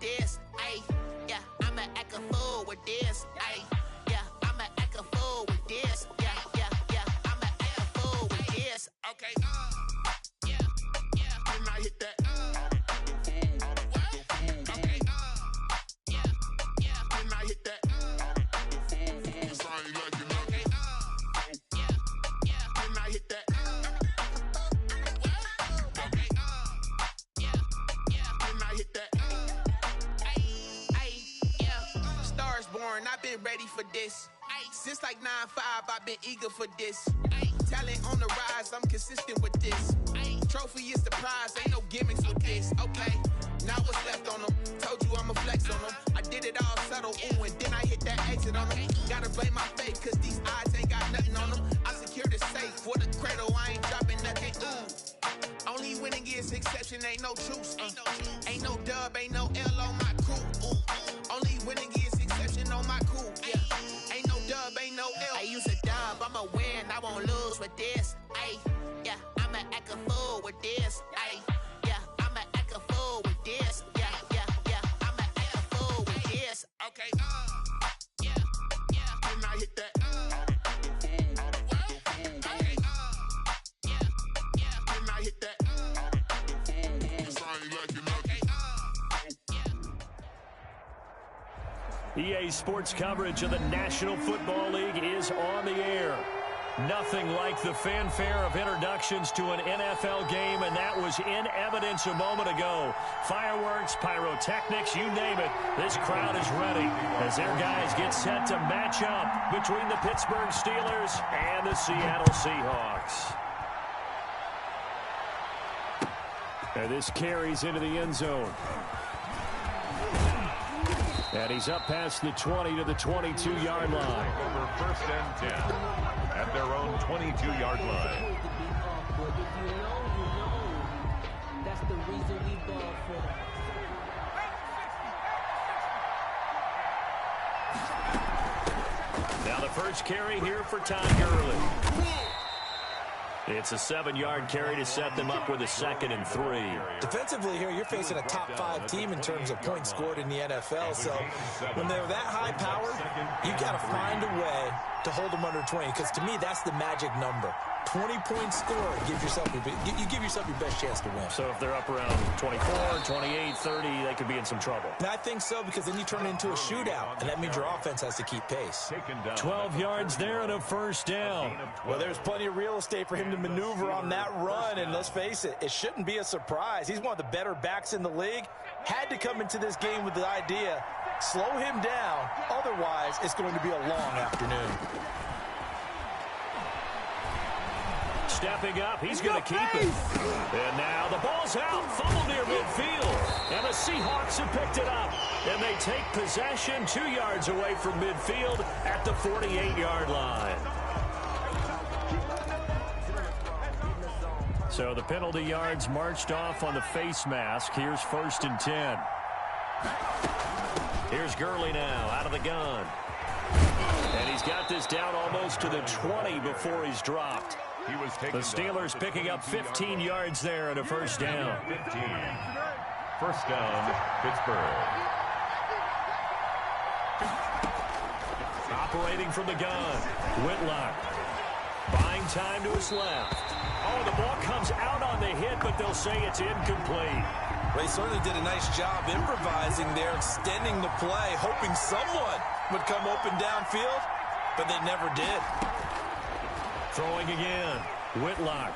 this. Ayy, yeah, I'ma act a fool with this. Ayy, yeah, I'ma act a fool with this. Yeah, I'ma act a fool with this. Okay, yeah, when I hit that. Okay, yeah, when I hit that. It's only like you know. Okay, yeah, when I hit that. Okay, yeah, when I hit that. Yeah, Stars born, I've been ready for this. Since like 9-5, I've been eager for this. Talent on the rise, I'm consistent with this. Trophy is the prize, ain't no gimmicks with this. Okay, now what's left on them? Told you I'ma flex on them. I did it all subtle, ooh, and then I hit that exit on them. Gotta blame my faith, cause these odds ain't got nothing on them. I secure the safe for the cradle, I ain't dropping nothing, ooh. Only winning is exception, ain't no truce. Ain't no dub, ain't no L on my crew. Only winning is exception on my crew. Yeah, ain't no dub, ain't no L. I use a dub, I'ma win, I won't lose with this. Ay, yeah, I'ma act a fool with this. Ay, yeah, I'ma act a fool with this. Yeah, I'ma act a fool with this. Okay, yeah, when I hit that. Okay, yeah, when I hit that. It's only like you know. EA Sports coverage of the National Football League is on the air. Nothing like the fanfare of introductions to an NFL game, and that was in evidence a moment ago. Fireworks, pyrotechnics, you name it. This crowd is ready as their guys get set to match up between the Pittsburgh Steelers and the Seattle Seahawks. And this carries into the end zone. And he's up past the 20 to the 22-yard line. Over 1st and 10 at their own 22-yard line. That's the reason we ball for. Now the first carry here for Todd Gurley. It's a 7-yard carry to set them up with a 2nd and 3. Defensively here, you're facing a top 5 team in terms of points scored in the NFL. So when they're that high powered, you got to find a way to hold them under 20. Because to me, that's the magic number. 20-point score gives yourself you give yourself your best chance to win. So if they're up around 24, 28, 30, they could be in some trouble. And I think so, because then you turn it into a shootout, and that means your offense has to keep pace. 12 yards there and a 1st down. Well, there's plenty of real estate for him to maneuver on that run, and let's face it, it shouldn't be a surprise. He's one of the better backs in the league. Had to come into this game with the idea, slow him down, otherwise it's going to be a long afternoon. Stepping up, he's going to keep it. And now the ball's out, fumbled near midfield. And the Seahawks have picked it up. And they take possession 2 yards away from midfield at the 48-yard line. So the penalty yards marched off on the face mask. Here's 1st and 10. Here's Gurley now out of the gun. And he's got this down almost to the 20 before he's dropped. The Steelers picking up 15 yards there and a 1st down. 15. 1st down, Pittsburgh. Operating from the gun, Whitlock. Buying time to his left. Oh, the ball comes out on the hit, but they'll say it's incomplete. Well, he certainly did a nice job improvising there, extending the play, hoping someone would come open downfield, but they never did. Throwing again, Whitlock.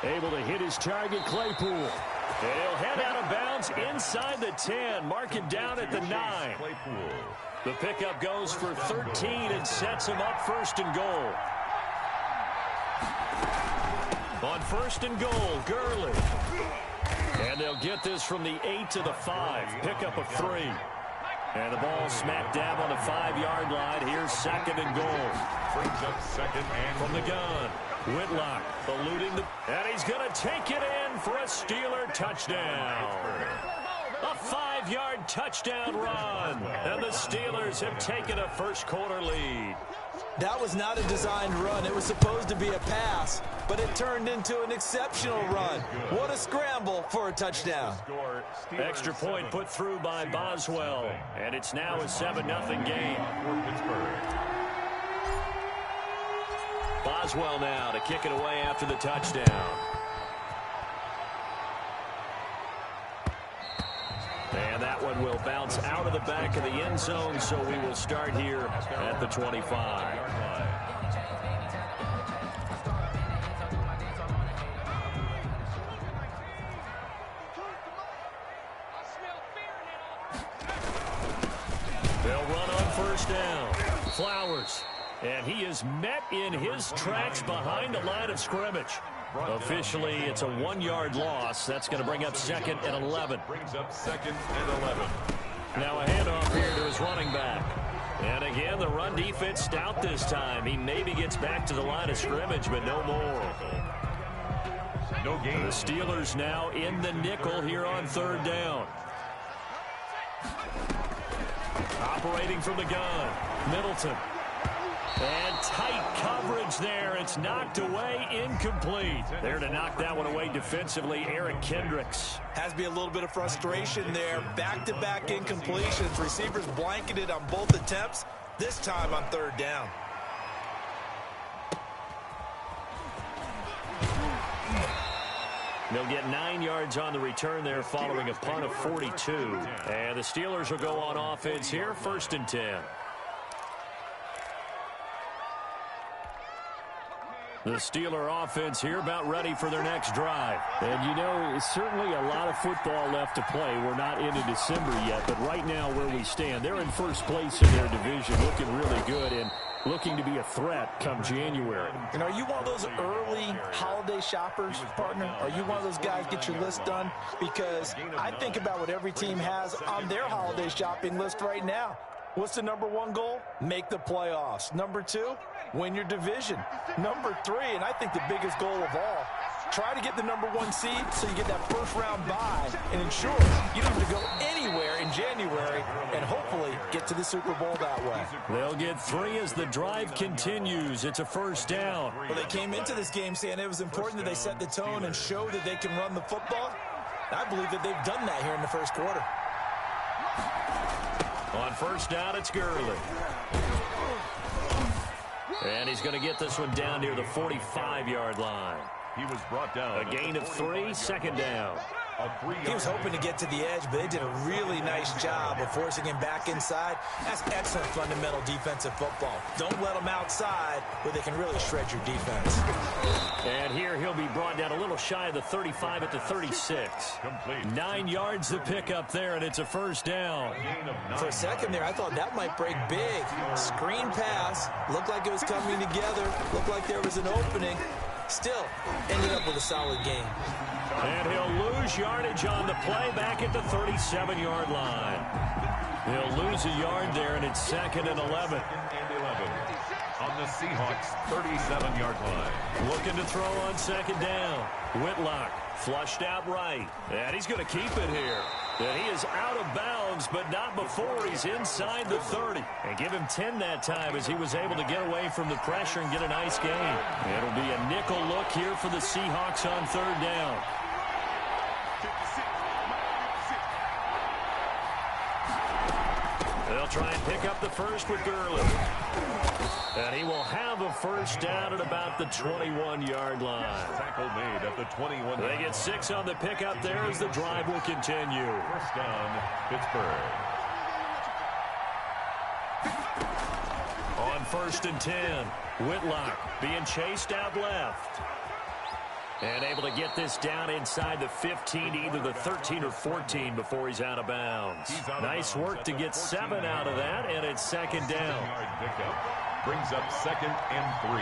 Able to hit his target, Claypool. And he'll head out of bounds inside the 10, marking down at the 9. The pickup goes for 13 and sets him up 1st and goal. On 1st and goal, Gurley. And they'll get this from the 8 to the 5. Pickup of 3. And the ball smack dab on the 5-yard line. Here's 2nd and goal. Brings up 2nd and from the gun. Whitlock eluding the... And he's going to take it in for a Steeler touchdown. A 5-yard touchdown run. And the Steelers have taken a first-quarter lead. That was not a designed run. It was supposed to be a pass, but it turned into an exceptional run. What a scramble for a touchdown. Extra point put through by Boswell, and it's now a 7-0 game. Boswell now to kick it away after the touchdown. And that one will bounce out of the back of the end zone, so we will start here at the 25. They'll run on first down. Flowers. And he is met in his tracks behind the line of scrimmage. Officially, it's a 1-yard loss. That's going to bring up 2nd and 11. Brings up 2nd and 11. Now a handoff here to his running back. And again, the run defense stout this time. He maybe gets back to the line of scrimmage, but no more. No gain. The Steelers now in the nickel here on 3rd down. Operating from the gun. Middleton. And tight coverage there. It's knocked away, incomplete. There to knock that one away defensively, Eric Kendricks. Has to be a little bit of frustration there. Back-to-back incompletions. Receivers blanketed on both attempts, this time on 3rd down. They'll get 9 yards on the return there following a punt of 42. And the Steelers will go on offense here, 1st and 10. The Steeler offense here about ready for their next drive. And, you know, it's certainly a lot of football left to play. We're not into December yet, but right now where we stand, they're in first place in their division, looking really good and looking to be a threat come January. And are you one of those early holiday shoppers, partner? Are you one of those guys get your list done? Because I think about what every team has on their holiday shopping list right now. What's the number 1 goal? Make the playoffs. Number 2, win your division. Number 3, and I think the biggest goal of all, try to get the number 1 seed so you get that first-round bye and ensure you don't have to go anywhere in January and hopefully get to the Super Bowl that way. They'll get 3 as the drive continues. It's a 1st down. Well, they came into this game saying it was important that they set the tone and show that they can run the football. I believe that they've done that here in the first quarter. On 1st down, it's Gurley. And he's going to get this one down near the 45-yard line. He was brought down. A gain of 3, 2nd down. He was hoping to get to the edge, but they did a really nice job of forcing him back inside. That's excellent fundamental defensive football. Don't let them outside where they can really shred your defense. And here he'll be brought down a little shy of the 35 at the 36. Complete. 9 yards to pick up there, and it's a 1st down. For a second there, I thought that might break big. Screen pass. Looked like it was coming together. Looked like there was an opening. Still, ended up with a solid game. And he'll lose yardage on the play back at the 37-yard line. He'll lose a yard there, and it's 2nd and 11. On the Seahawks 37-yard line. Looking to throw on 2nd down. Whitlock flushed out right. And he's going to keep it here. And he is out of bounds, but not before he's inside the 30. And give him 10 that time as he was able to get away from the pressure and get a nice gain. It'll be a nickel look here for the Seahawks on 3rd down. They'll try and pick up the first with Gurley. And he will have a 1st down at about the 21-yard line. Tackle made at the 21. They get 6 on the pickup there as the drive will continue. 1st down, Pittsburgh. On 1st and 10, Whitlock being chased out left. And able to get this down inside the 15, either the 13 or 14 before he's out of bounds. Nice work to get 7 out of that, and it's 2nd down. Brings up 2nd and 3.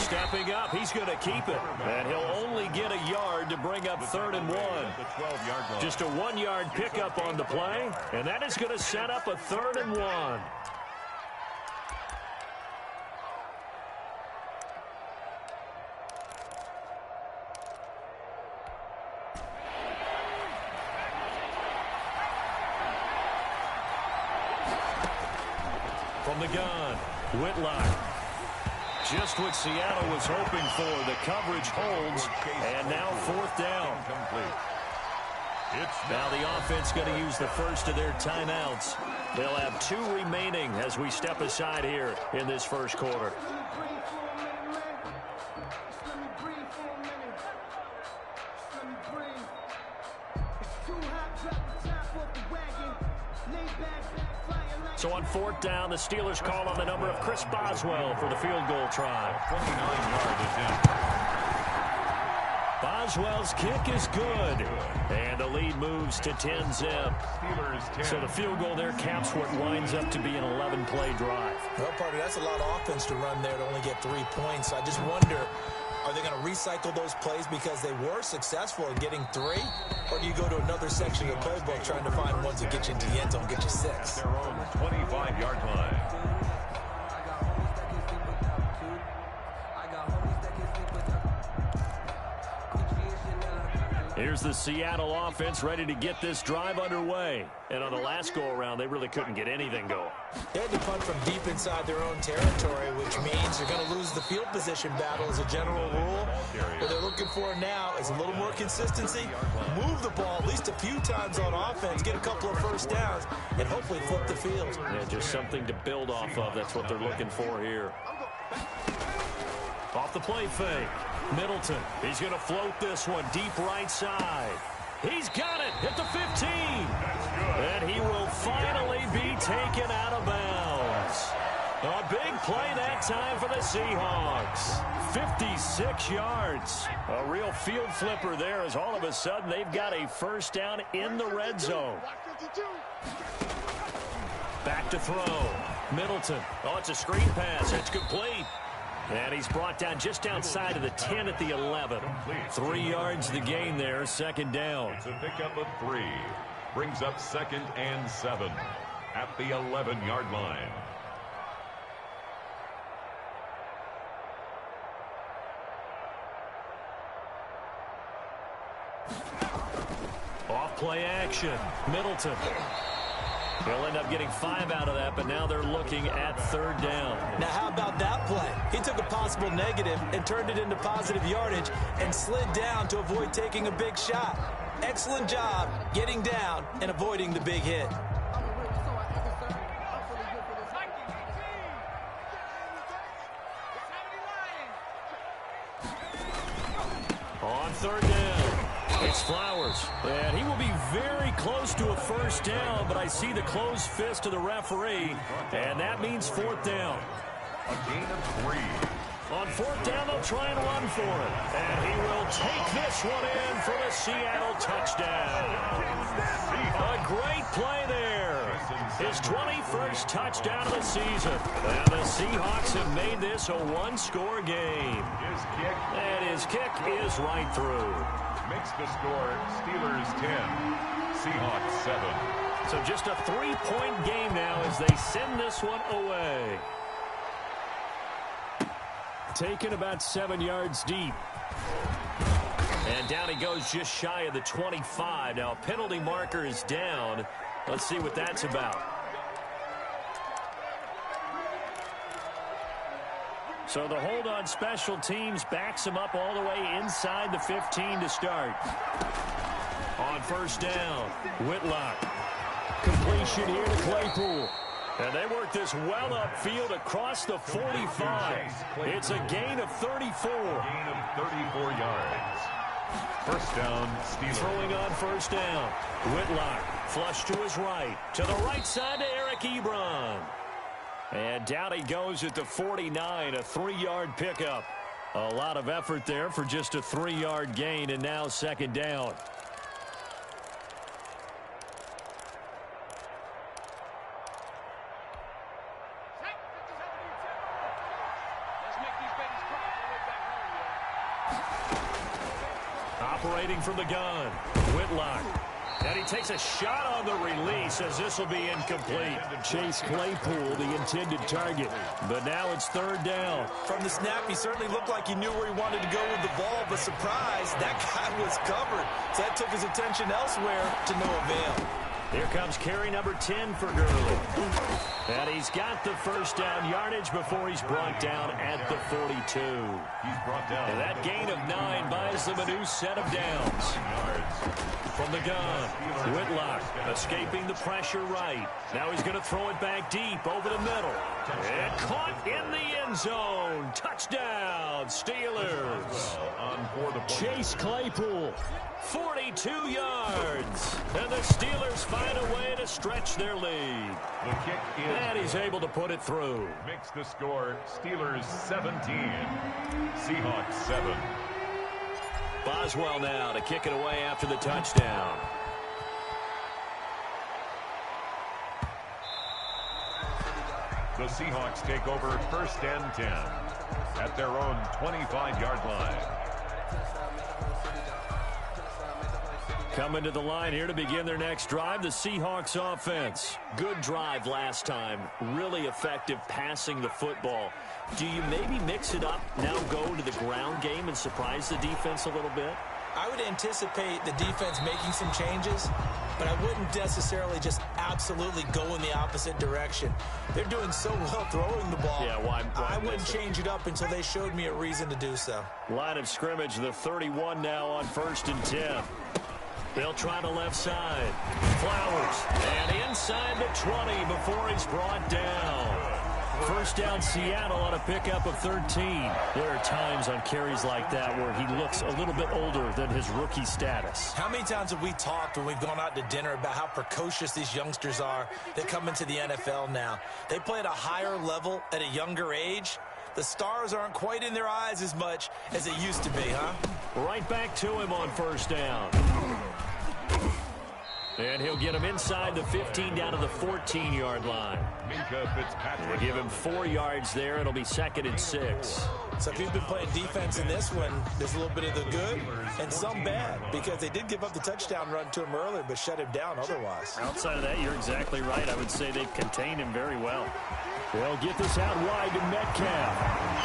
Stepping up, he's going to keep it. And he'll only get a yard to bring up 3rd and 1. Just a 1-yard pickup on the play, and that is going to set up a 3rd and 1. From the gun, Whitlock. Just what Seattle was hoping for. The coverage holds, and now fourth down. Now the offense going to use the first of their timeouts. They'll have 2 remaining as we step aside here in this first quarter. So on fourth down, the Steelers call on the number of Chris Boswell for the field goal try. 29-yard attempt. Boswell's kick is good. And the lead moves to 10-zip. So the field goal there caps what winds up to be an 11-play drive. Well, partner, that's a lot of offense to run there to only get 3 points. I just wonder, are they going to recycle those plays because they were successful in getting 3? Or do you go to another section of the playbook trying to find ones that get you into the end zone, get you 6? Their own 25-yard line. Here's the Seattle offense ready to get this drive underway. And on the last go-around, they really couldn't get anything going. They had to punt from deep inside their own territory, which means they're going to lose the field position battle as a general rule. What they're looking for now is a little more consistency, move the ball at least a few times on offense, get a couple of first downs, and hopefully flip the field. Yeah, just something to build off of. That's what they're looking for here. Off the play fake. Middleton, he's going to float this one deep right side. He's got it at the 15. And he will finally be taken out of bounds. A big play that time for the Seahawks. 56 yards. A real field flipper there as all of a sudden they've got a first down in the red zone. Back to throw. Middleton. Oh, it's a screen pass. It's complete. And he's brought down just outside of the 10 at the 11. 3 yards the gain there, second down. It's a pickup of 3. Brings up 2nd and 7 at the 11-yard line. Off play action. Middleton. They'll end up getting 5 out of that, but now they're looking at third down. Now, how about that play? He took a possible negative and turned it into positive yardage and slid down to avoid taking a big shot. Excellent job getting down and avoiding the big hit. On third down. It's Flowers, and he will be very close to a first down, but I see the closed fist of the referee, and that means fourth down. A gain of 3. On fourth down, they'll try and run for it, and he will take this one in for the Seattle touchdown. A great play there. His 21st touchdown of the season, and the Seahawks have made this a one-score game. And his kick is right through. Makes the score Steelers 10, Seahawks 7. So just a 3-point game now as they send this one away. Taken about 7 yards deep. And down he goes just shy of the 25. Now a penalty marker is down. Let's see what that's about. So the hold on special teams backs him up all the way inside the 15 to start. On first down, Whitlock. Completion here to Claypool. And they work this well upfield across the 45. It's a gain of 34. Gain of 34 yards. First down, Steelers. Throwing on first down. Whitlock, flush to his right. To the right side to Eric Ebron. And down he goes at the 49, a 3-yard pickup. A lot of effort there for just a 3-yard gain, and now second down. Operating from the gun, Whitlock. And he takes a shot on the release as this will be incomplete. Chase Claypool, the intended target. But now it's third down. From the snap, he certainly looked like he knew where he wanted to go with the ball, but surprise, that guy was covered. So that took his attention elsewhere to no avail. Here comes carry number 10 for Gurley. And he's got the first down yardage before he's brought down at the 42. He's brought down. And that gain of 9 buys them a new set of downs. From the gun, Whitlock escaping the pressure right. Now he's going to throw it back deep over the middle. And caught in the end zone. Touchdown, Steelers. Chase Claypool, 42 yards. And the Steelers find a way to stretch their lead. The kick is. And he's able to put it through. Makes the score Steelers 17. Seahawks 7. Boswell now to kick it away after the touchdown. The Seahawks take over 1st and 10 at their own 25-yard line. Coming to the line here to begin their next drive, the Seahawks offense. Good drive last time. Really effective passing the football. Do you maybe mix it up, now go to the ground game and surprise the defense a little bit? I would anticipate the defense making some changes, but I wouldn't necessarily just absolutely go in the opposite direction. They're doing so well throwing the ball. Yeah, why I wouldn't change it up until they showed me a reason to do so. Line of scrimmage, the 31 now on 1st and 10. They'll try the left side. Flowers. And inside the 20 before he's brought down. First down Seattle on a pickup of 13. There are times on carries like that where he looks a little bit older than his rookie status. How many times have we talked when we've gone out to dinner about how precocious these youngsters are that come into the NFL now? They play at a higher level at a younger age. The stars aren't quite in their eyes as much as it used to be, huh? Right back to him on first down. And he'll get him inside the 15 down to the 14-yard line. They give him 4 yards there. It'll be 2nd and 6. So if you've been playing defense in this one, there's a little bit of the good and some bad, because they did give up the touchdown run to him earlier but shut him down otherwise. Outside of that, you're exactly right. I would say they've contained him very well. They'll get this out wide to Metcalf.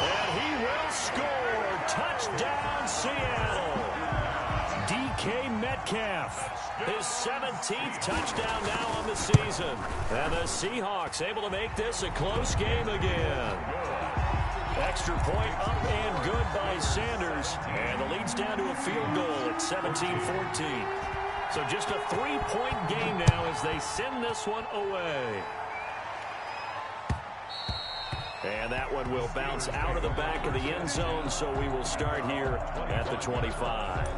And he will score. Touchdown, Seattle. DK Metcalf. His 17th touchdown now on the season. And the Seahawks able to make this a close game again. Extra point up and good by Sanders. And the lead's down to a field goal at 17-14. So just a 3-point game now as they send this one away. And that one will bounce out of the back of the end zone, so we will start here at the 25.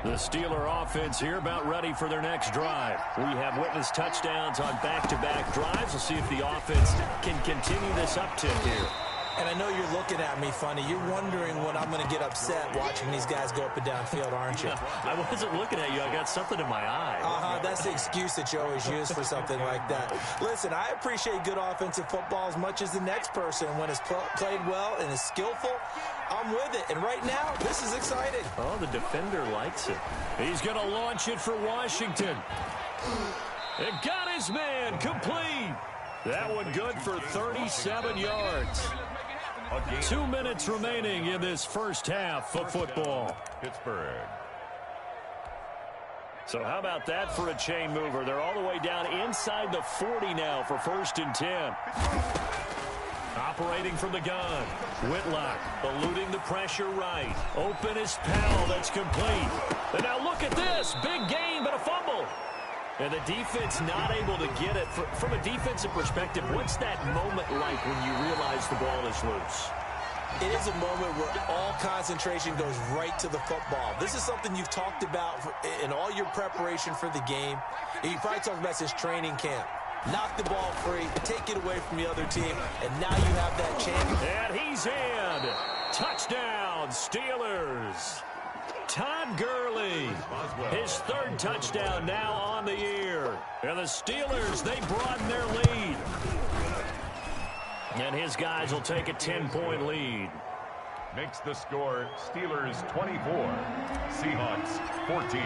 The Steeler offense here about ready for their next drive. We have witnessed touchdowns on back-to-back drives. We'll see if the offense can continue this uptick here. And I know you're looking at me funny. You're wondering when I'm going to get upset watching these guys go up and down field, aren't you? I wasn't looking at you. I got something in my eye. That's the excuse that you always use for something like that. Listen, I appreciate good offensive football as much as the next person. When it's played well and is skillful, I'm with it. And right now, this is exciting. Oh, the defender likes it. He's going to launch it for Washington. It got his man complete. That one good for 37 yards. 2 minutes remaining in this first half of football. Pittsburgh. So how about that for a chain mover? They're all the way down inside the 40 now for 1st and 10. Operating from the gun. Whitlock eluding the pressure right. Open is Powell. That's complete. And now look at this. Big gain, but a fumble. And the defense not able to get it. From a defensive perspective, what's that moment like when you realize the ball is loose? It is a moment where all concentration goes right to the football. This is something you've talked about in all your preparation for the game. And you probably talked about since training camp. Knock the ball free, take it away from the other team, and now you have that chance. And he's in. Touchdown, Steelers. Todd Gurley, his 3rd touchdown now on the year. And the Steelers, they broaden their lead. And his guys will take a 10-point lead. Makes the score Steelers 24, Seahawks 14.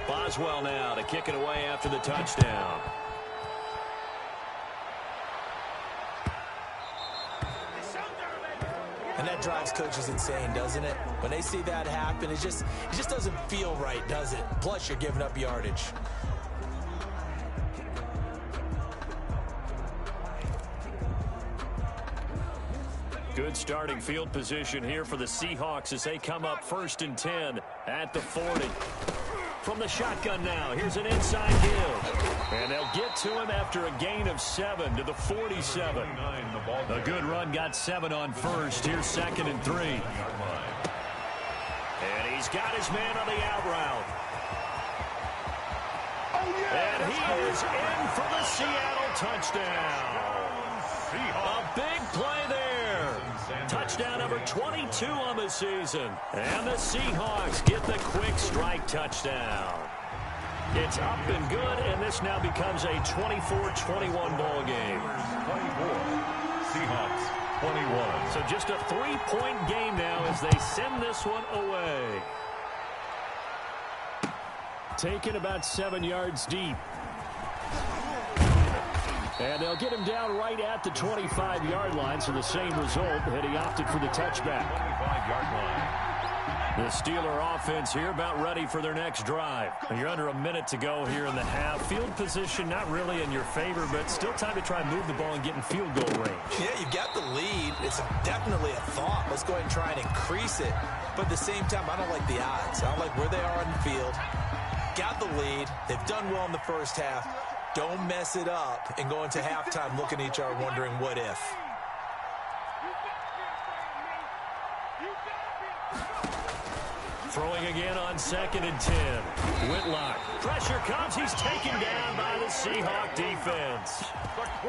Boswell now to kick it away after the touchdown. And that drives coaches insane, doesn't it? When they see that happen, it just doesn't feel right, does it? Plus, you're giving up yardage. Good starting field position here for the Seahawks as they come up 1st and 10 at the 40. From the shotgun now, here's an inside give. And they'll get to him after a gain of 7 to the 47. A good run got 7 on first. Here's 2nd and 3. And he's got his man on the out route. And he is in for the Seattle touchdown. A big play there. Touchdown number 22 on the season. And the Seahawks get the quick strike touchdown. It's up and good, and this now becomes a 24-21 ball game. 24. Seahawks 21. So just a 3-point game now as they send this one away. Taken about 7 yards deep. And they'll get him down right at the 25-yard line, so the same result, and he opted for the touchback. 25-yard line. The Steeler offense here about ready for their next drive. You're under a minute to go here in the half. Field position not really in your favor, but still time to try and move the ball and get in field goal range. Yeah, you've got the lead. It's definitely a thought. Let's go ahead and try and increase it. But at the same time, I don't like the odds. I don't like where they are on the field. Got the lead. They've done well in the first half. Don't mess it up and go into halftime looking at each other wondering what if. Throwing again on 2nd and 10. Whitlock. Pressure comes. He's taken down by the Seahawk defense.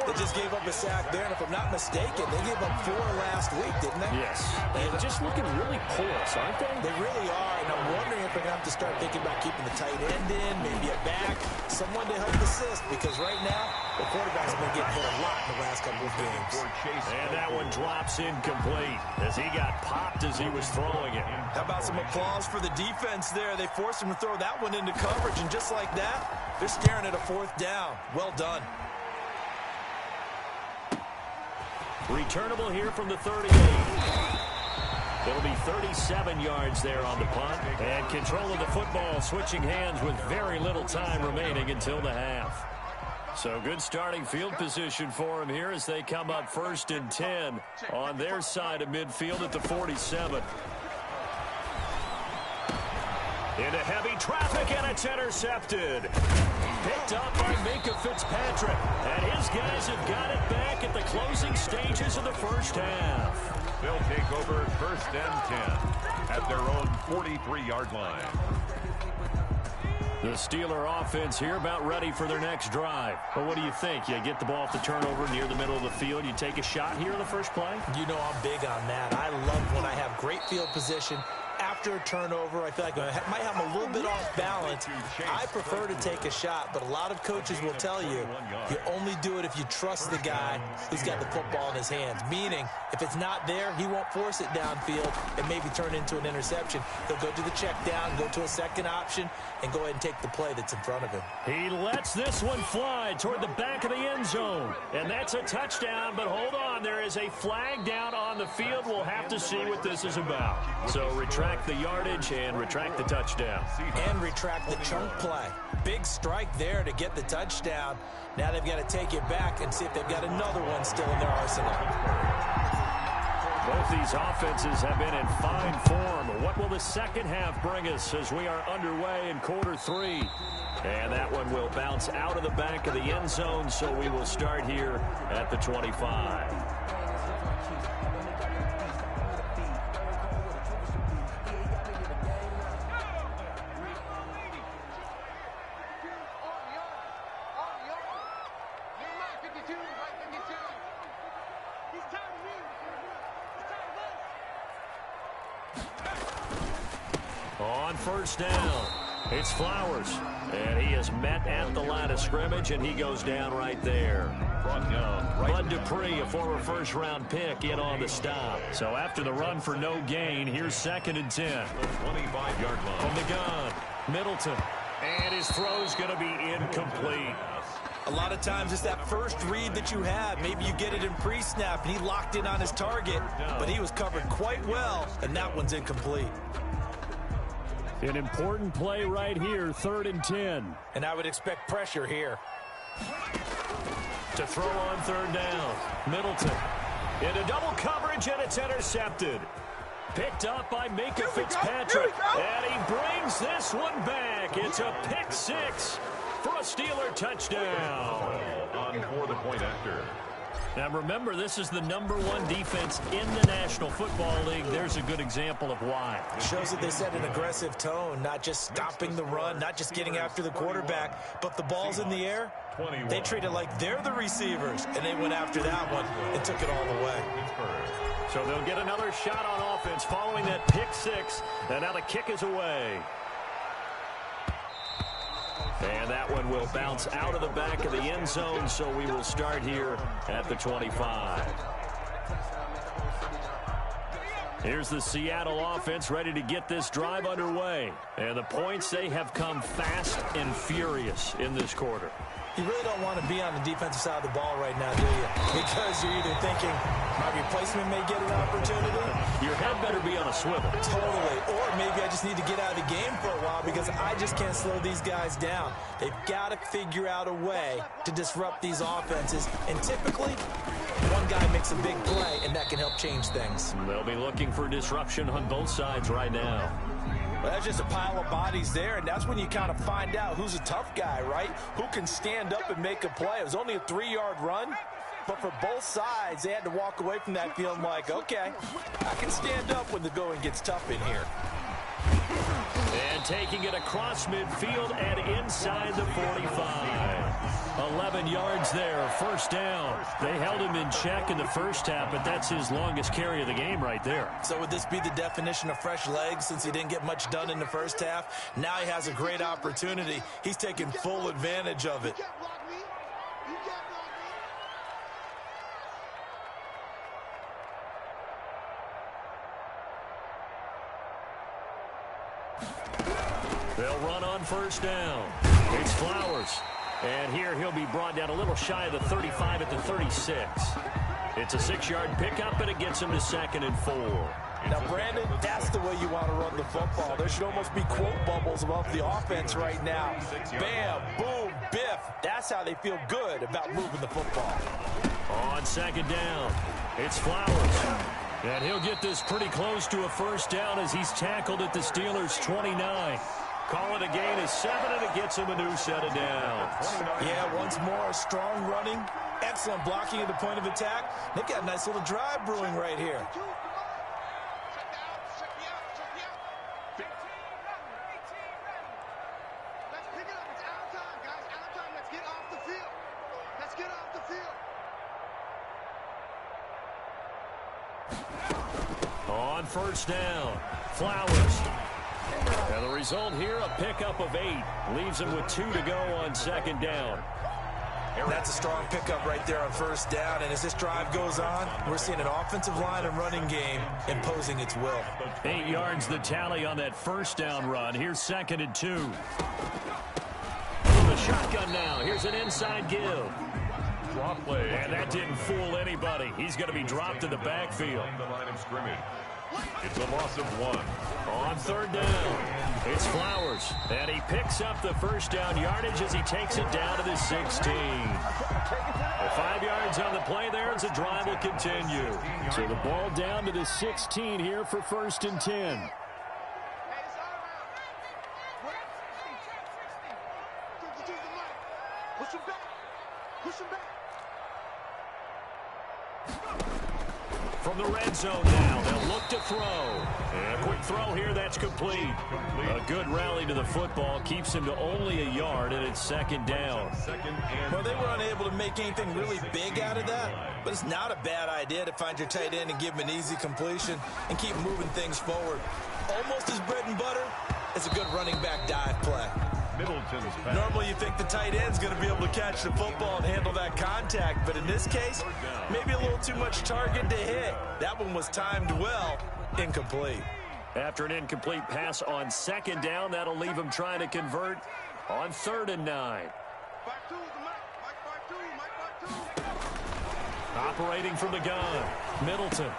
They just gave up a sack there, and if I'm not mistaken, they gave up 4 last week, didn't they? Yes. And just looking really porous, aren't they? They really are, and I'm wondering if they're going to have to start thinking about keeping the tight end in, maybe a back, someone to help assist, because right now, the quarterback's been getting hit a lot in the last couple of games. And that one drops incomplete as he got popped as he was throwing it. How about some applause for the defense there? They forced him to throw that one into coverage, and just like that, they're staring at a 4th down. Well done. Returnable here from the 38. It'll be 37 yards there on the punt. And control of the football switching hands with very little time remaining until the half. So good starting field position for him here as they come up 1st and 10 on their side of midfield at the 47. Into heavy traffic, and it's intercepted. Picked up by Minka Fitzpatrick. And his guys have got it back at the closing stages of the first half. They'll take over 1st and 10 at their own 43-yard line. The Steeler offense here about ready for their next drive. But what do you think? You get the ball off the turnover near the middle of the field. You take a shot here in the first play? You know I'm big on that. I love when I have great field position. After a turnover, I feel like I might have a little bit off balance. I prefer to take a shot, but a lot of coaches will tell you, you only do it if you trust the guy who's got the football in his hands. Meaning, if it's not there, he won't force it downfield and maybe turn into an interception. He'll go to the check down, go to a second option, and go ahead and take the play that's in front of him. He lets this one fly toward the back of the end zone. And that's a touchdown, but hold on. There is a flag down on the field. We'll have to see what this is about. So retract the yardage and retract the touchdown. And retract the chunk play. Big strike there to get the touchdown. Now they've got to take it back and see if they've got another one still in their arsenal. Both these offenses have been in fine form. What will the second half bring us as we are underway in quarter 3? And that one will bounce out of the back of the end zone, so we will start here at the 25. On first down, it's Flowers. And he is met at the line of scrimmage, and he goes down right there. Bud Dupree, a former first-round pick, in on the stop. So after the run for no gain, here's 2nd and 10. 25-yard line. From the gun, Middleton. And his throw's going to be incomplete. A lot of times it's that first read that you have. Maybe you get it in pre-snap, and he locked in on his target, but he was covered quite well, and that one's incomplete. An important play right here, 3rd and 10. And I would expect pressure here. To throw on 3rd down. Middleton into double coverage, and it's intercepted. Picked up by Minka Fitzpatrick. And he brings this one back. It's a pick 6 for a Steeler touchdown. On for the point after. Now remember, this is the #1 defense in the National Football League. There's a good example of why. It shows that they set an aggressive tone, not just stopping the run, not just getting after the quarterback, but the ball's in the air. They treat it like they're the receivers, and they went after that one and took it all the way. So they'll get another shot on offense following that pick 6, and now the kick is away. And that one will bounce out of the back of the end zone, so we will start here at the 25. Here's the Seattle offense ready to get this drive underway. And the points, they have come fast and furious in this quarter. You really don't want to be on the defensive side of the ball right now, do you? Because you're either thinking, my replacement may get an opportunity. Your head better be on a swivel. Totally. Or maybe I just need to get out of the game for a while because I just can't slow these guys down. They've got to figure out a way to disrupt these offenses. And typically, one guy makes a big play, and that can help change things. They'll be looking for disruption on both sides right now. Well, that's just a pile of bodies there, and that's when you kind of find out who's a tough guy, right? Who can stand up and make a play. It was only a 3-yard run, but for both sides, they had to walk away from that feeling like, okay, I can stand up when the going gets tough in here. And taking it across midfield and inside the 45. 11 yards there, 1st down. They held him in check in the first half, but that's his longest carry of the game right there. So would this be the definition of fresh legs since he didn't get much done in the first half? Now he has a great opportunity. He's taking full advantage of it. They'll run on 1st down. It's Flowers. And here he'll be brought down a little shy of the 35 at the 36. It's a 6-yard pickup, and it gets him to 2nd and 4. Now, Brandon, that's the way you want to run the football. There should almost be quote bubbles above the offense right now. Bam, boom, biff. That's how they feel good about moving the football. On 2nd down, it's Flowers. And he'll get this pretty close to a 1st down as he's tackled at the Steelers' 29. Call it a gain of 7, and it gets him a new set of downs. Yeah, once more, strong running, excellent blocking at the point of attack. They've got a nice little drive brewing right here. On 1st down, Flowers. And the result here, a pickup of 8. Leaves him with 2 to go on 2nd down. That's a strong pickup right there on 1st down. And as this drive goes on, we're seeing an offensive line and running game imposing its will. 8 yards the tally on that 1st down run. Here's 2nd and 2. From the shotgun now. Here's an inside give. Drop play. And that didn't fool anybody. He's going to be dropped in the backfield. The line of scrimmage. It's a loss of 1. On 3rd down, it's Flowers. And he picks up the 1st down yardage as he takes it down to the 16. 5 yards on the play there as the drive will continue. So the ball down to the 16 here for 1st and 10. From the red zone now, they'll look to throw. And a quick throw here, that's complete. A good rally to the football keeps him to only a yard, and it's 2nd down. Well, they were unable to make anything really big out of that, but it's not a bad idea to find your tight end and give him an easy completion and keep moving things forward. Almost his bread and butter is a good running back dive play. Middleton's pass. Normally you think the tight end's going to be able to catch the football and handle that contact, but in this case, maybe a little too much target to hit. That one was timed well, incomplete. After an incomplete pass on 2nd down, that'll leave him trying to convert on 3rd and 9. Operating from the gun, Middleton.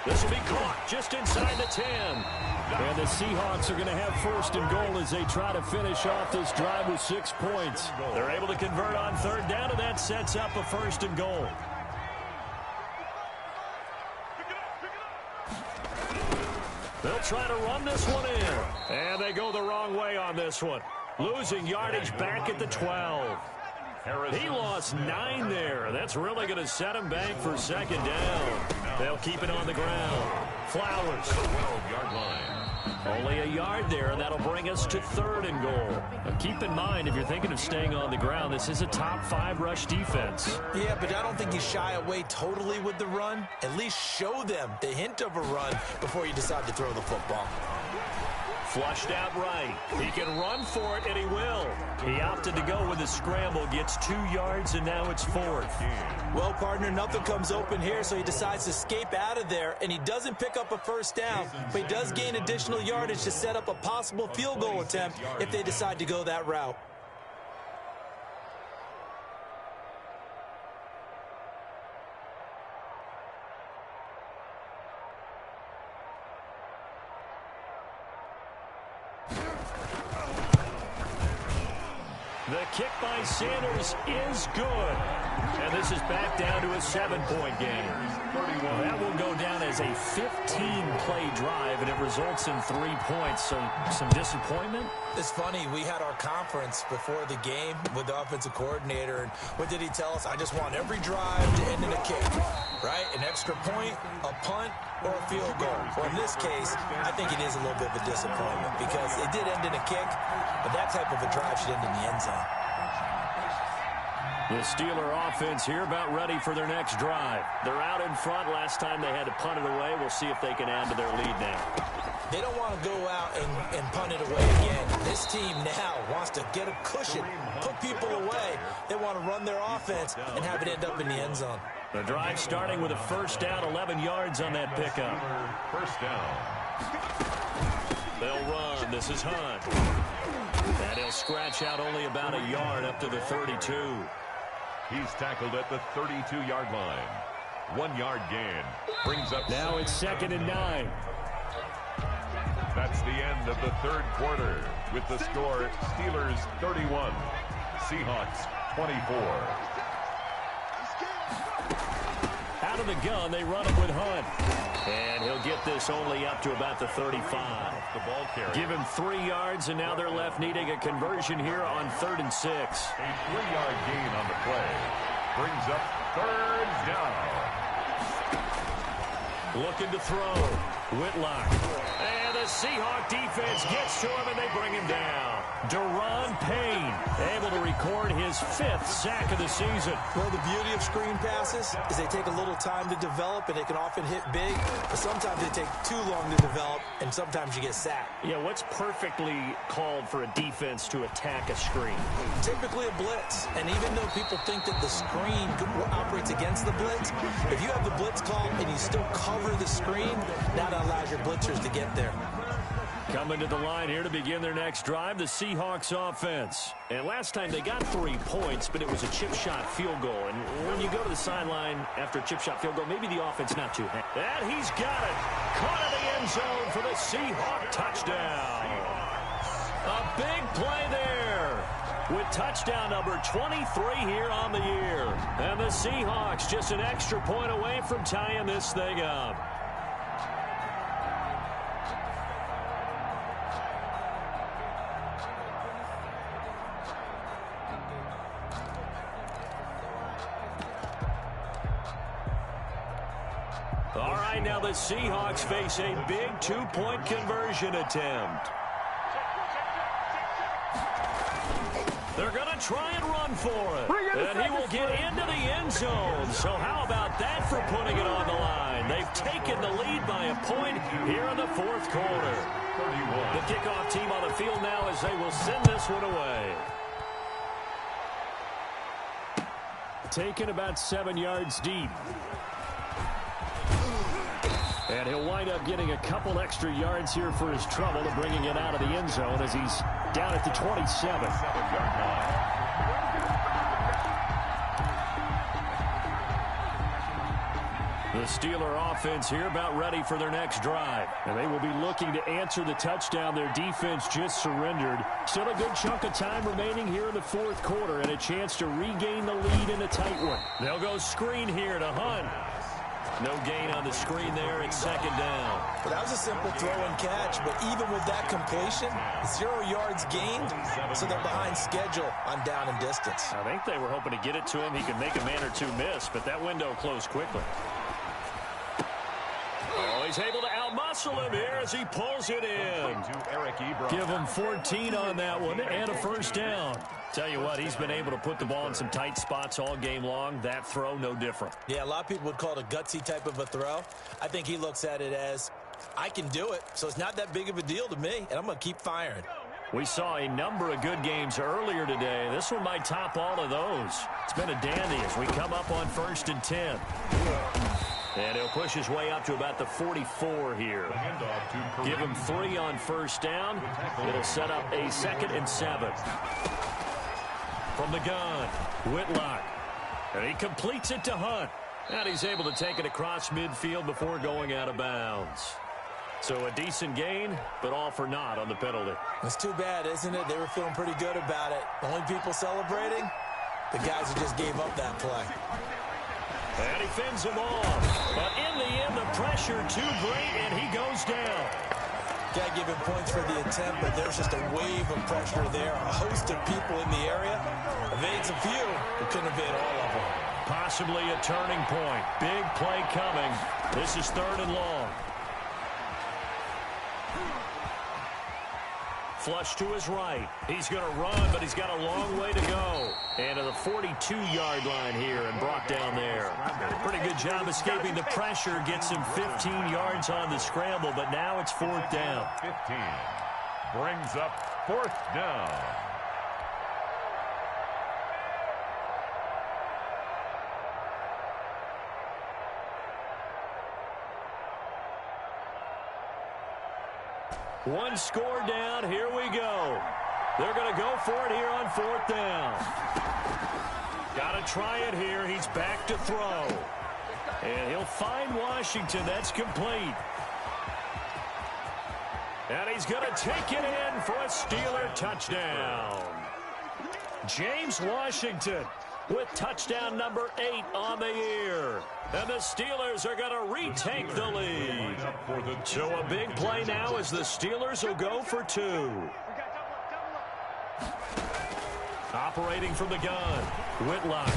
This will be caught just inside the 10. And the Seahawks are going to have first and goal as they try to finish off this drive with 6 points. They're able to convert on third down, and that sets up a first and goal. They'll try to run this one in. And they go the wrong way on this one. Losing yardage back at the 12. He lost 9 there. That's really going to set him back for second down. They'll keep it on the ground. Flowers. 12-yard line. Only a yard there, and that'll bring us to third and goal. Now keep in mind, if you're thinking of staying on the ground, this is a top 5 rush defense. Yeah, but I don't think you shy away totally with the run. At least show them the hint of a run before you decide to throw the football. Flushed out right. He can run for it, and he will. He opted to go with the scramble, gets 2 yards, and now it's fourth. Well, partner, nothing comes open here, so he decides to escape out of there, and he doesn't pick up a first down, but he does gain additional yardage to set up a possible field goal attempt if they decide to go that route. The kick by Sanders is good. And this is back down to a 7-point game. Well, that will go down as a 15-play drive, and it results in 3 points. So some disappointment? It's funny. We had our conference before the game with the offensive coordinator, and what did he tell us? I just want every drive to end in a kick, right? An extra point, a punt, or a field goal. Well, in this case, I think it is a little bit of a disappointment because it did end in a kick, but that type of a drive should end in the end zone. The Steeler offense here about ready for their next drive. They're out in front. Last time they had to punt it away. We'll see if they can add to their lead now. They don't want to go out and punt it away again. This team now wants to get a cushion, put people away. They want to run their offense and have it end up in the end zone. The drive starting with a first down, 11 yards on that pickup. First down. They'll run. This is Hunt. And he'll scratch out only about a yard up to the 32. He's tackled at the 32-yard line. 1-yard gain. Brings up. Now it's 2nd and 9. That's the end of the third quarter with the score Steelers 31, Seahawks 24. Out of the gun, they run it with Hunt. And he'll get this only up to about the 35. The ball carrier. Give him 3 yards, and now they're left needing a conversion here on 3rd and 6. A 3-yard gain on the play. Brings up third down. Looking to throw. Whitlock. And the Seahawk defense gets to him, and they bring him down. Daron Payne able to record his 5th sack of the season. Well, the beauty of screen passes is they take a little time to develop, and they can often hit big, but sometimes they take too long to develop, and sometimes you get sacked. Yeah, what's perfectly called for a defense to attack a screen? Typically a blitz, and even though people think that the screen operates against the blitz, if you have the blitz called and you still cover the screen, that allows your blitzers to get there. Coming to the line here to begin their next drive, the Seahawks offense. And last time they got 3 points, but it was a chip shot field goal. And when you go to the sideline after a chip shot field goal, maybe the offense not too happy. And he's got it. Caught in the end zone for the Seahawk touchdown. A big play there with touchdown number 23 here on the year. And the Seahawks just an extra point away from tying this thing up. All right, now the Seahawks face a big 2-point conversion attempt. They're going to try and run for it. And he will get into the end zone. So how about that for putting it on the line? They've taken the lead by a point here in the 4th quarter. 31. The kickoff team on the field now as they will send this one away. Taken about 7 yards deep. And he'll wind up getting a couple extra yards here for his trouble and bringing it out of the end zone as he's down at the 27. The Steeler offense here about ready for their next drive. And they will be looking to answer the touchdown their defense just surrendered. Still a good chunk of time remaining here in the fourth quarter and a chance to regain the lead in a tight one. They'll go screen here to Hunt. No gain on the screen there. It's second down. But that was a simple throw and catch, but even with that completion, 0 yards gained, so they're behind schedule on down and distance. I think they were hoping to get it to him. He could make a man or two miss, but that window closed quickly. Oh, he's able to outmuscle him here as he pulls it in. Give him 14 on that one and a first down. Tell you what, he's been able to put the ball in some tight spots all game long. That throw, no different. Yeah, a lot of people would call it a gutsy type of a throw. I think he looks at it as, I can do it, so it's not that big of a deal to me, and I'm going to keep firing. We saw a number of good games earlier today. This one might top all of those. It's been a dandy as we come up on 1st and 10. And he'll push his way up to about the 44 here. Give him 3 on first down. It'll set up a 2nd and 7. From the gun, Whitlock. And he completes it to Hunt. And he's able to take it across midfield before going out of bounds. So a decent gain, but all for naught on the penalty. It's too bad, isn't it? They were feeling pretty good about it. The only people celebrating, the guys who just gave up that play. And he fends him off. But in the end, the pressure too great, and he goes down. Got to give him points for the attempt, but there's just a wave of pressure there. A host of people in the area. Evades a few, but couldn't evade all of them. Possibly a turning point. Big play coming. This is 3rd and long. Flush to his right. He's going to run, but he's got a long way to go. And to the 42-yard line here and brought down there. Pretty good job escaping the pressure. Gets him 15 yards on the scramble, but now it's 4th down. 15 brings up 4th down. One score down. Here we go. They're going to go for it here on 4th down. Got to try it here. He's back to throw. And he'll find Washington. That's complete. And he's going to take it in for a Steeler touchdown. James Washington with touchdown number 8 on the year. And the Steelers are going to retake the lead. So a big play now as the Steelers will go for 2. Operating from the gun, Whitlock.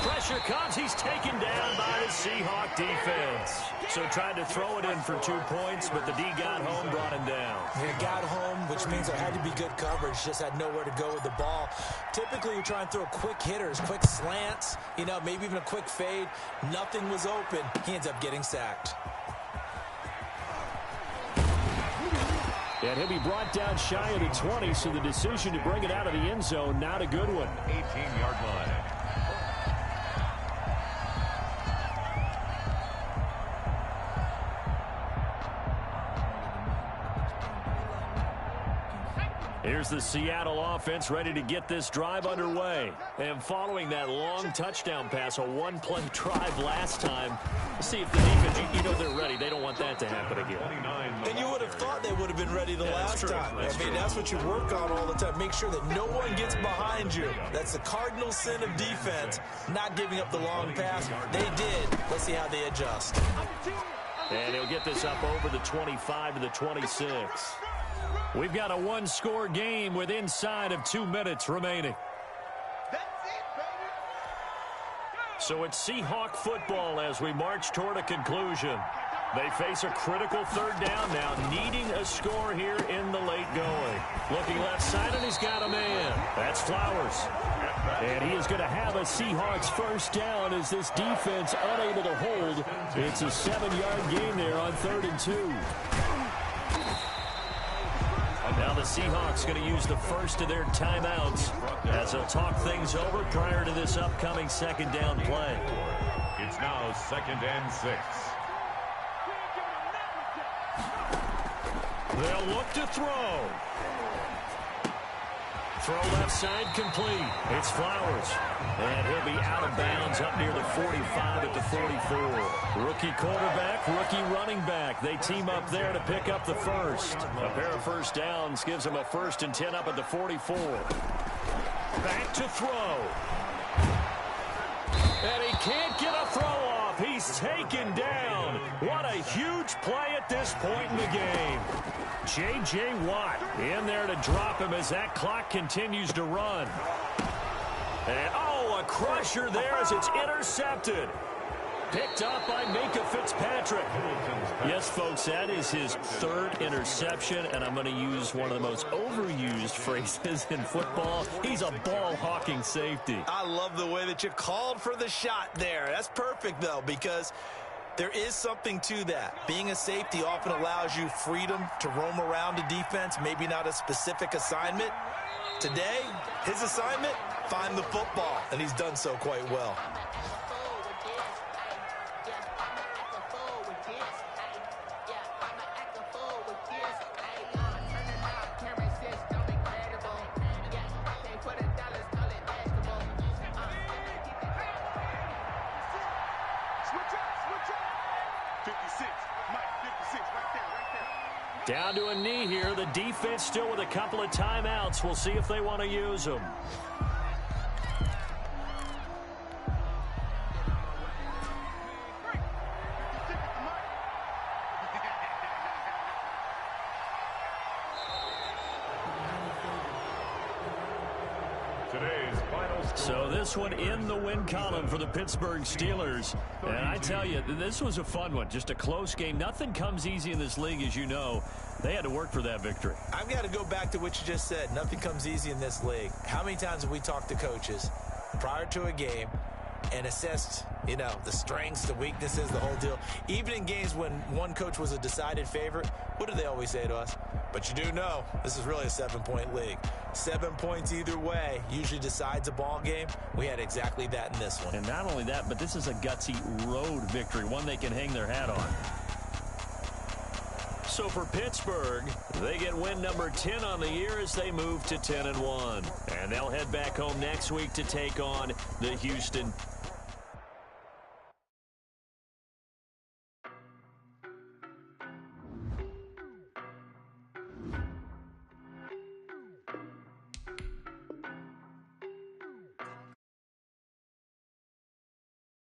Pressure comes. He's taken down by the Seahawks defense. So tried to throw it in for 2 points, but the D got home, brought him down. He got home, which means there had to be good coverage. Just had nowhere to go with the ball. Typically, you try and throw quick hitters, quick slants, maybe even a quick fade. Nothing was open. He ends up getting sacked. And he'll be brought down shy of the 20, so the decision to bring it out of the end zone, not a good one. 18-yard line. Here's the Seattle offense ready to get this drive underway. And following that long touchdown pass, a one-play drive last time, see if the defense, they're ready. They don't want that to happen again. And you would have thought they would have been ready the last time. That's what you work on all the time. Make sure that no one gets behind you. That's the cardinal sin of defense, not giving up the long pass. They did. Let's see how they adjust. And he'll get this up over the 25 to the 26. We've got a one-score game with inside of 2 minutes remaining. So it's Seahawk football as we march toward a conclusion. They face a critical 3rd down now, needing a score here in the late going. Looking left side, and he's got a man. That's Flowers. And he is going to have a Seahawks first down as this defense unable to hold. It's a 7-yard gain there on 3rd and 2. Now the Seahawks going to use the first of their timeouts as they'll talk things over prior to this upcoming 2nd down play. It's now 2nd and 6. They'll look to throw. throw left side complete. It's Flowers. And he'll be out of bounds up near the 45 at the 44. Rookie quarterback, rookie running back. They team up there to pick up the first. A pair of first downs gives them a 1st and 10 up at the 44. Back to throw. And he can't get a throw off. He's taken down. What a huge play at this point in the game. J.J. Watt in there to drop him as that clock continues to run. And, oh, a crusher there as it's intercepted. Picked up by Minka Fitzpatrick. Yes, folks, that is his 3rd interception, and I'm going to use one of the most overused phrases in football. He's a ball-hawking safety. I love the way that you called for the shot there. That's perfect, though, because there is something to that. Being a safety often allows you freedom to roam around a defense, maybe not a specific assignment. Today, his assignment, find the football, and he's done so quite well. Down to a knee here. The defense still with a couple of timeouts. We'll see if they want to use them. So this one in the win column for the Pittsburgh Steelers. And I tell you, this was a fun one. Just a close game. Nothing comes easy in this league, as you know. They had to work for that victory. I've got to go back to what you just said. Nothing comes easy in this league. How many times have we talked to coaches prior to a game and assessed, you know, the strengths, the weaknesses, the whole deal? Even in games when one coach was a decided favorite, what do they always say to us? But you do know this is really a 7-point league. 7 points either way usually decides a ball game. We had exactly that in this one. And not only that, but this is a gutsy road victory, one they can hang their hat on. So for Pittsburgh, they get win number 10 on the year as they move to 10-1. And they'll head back home next week to take on the Houston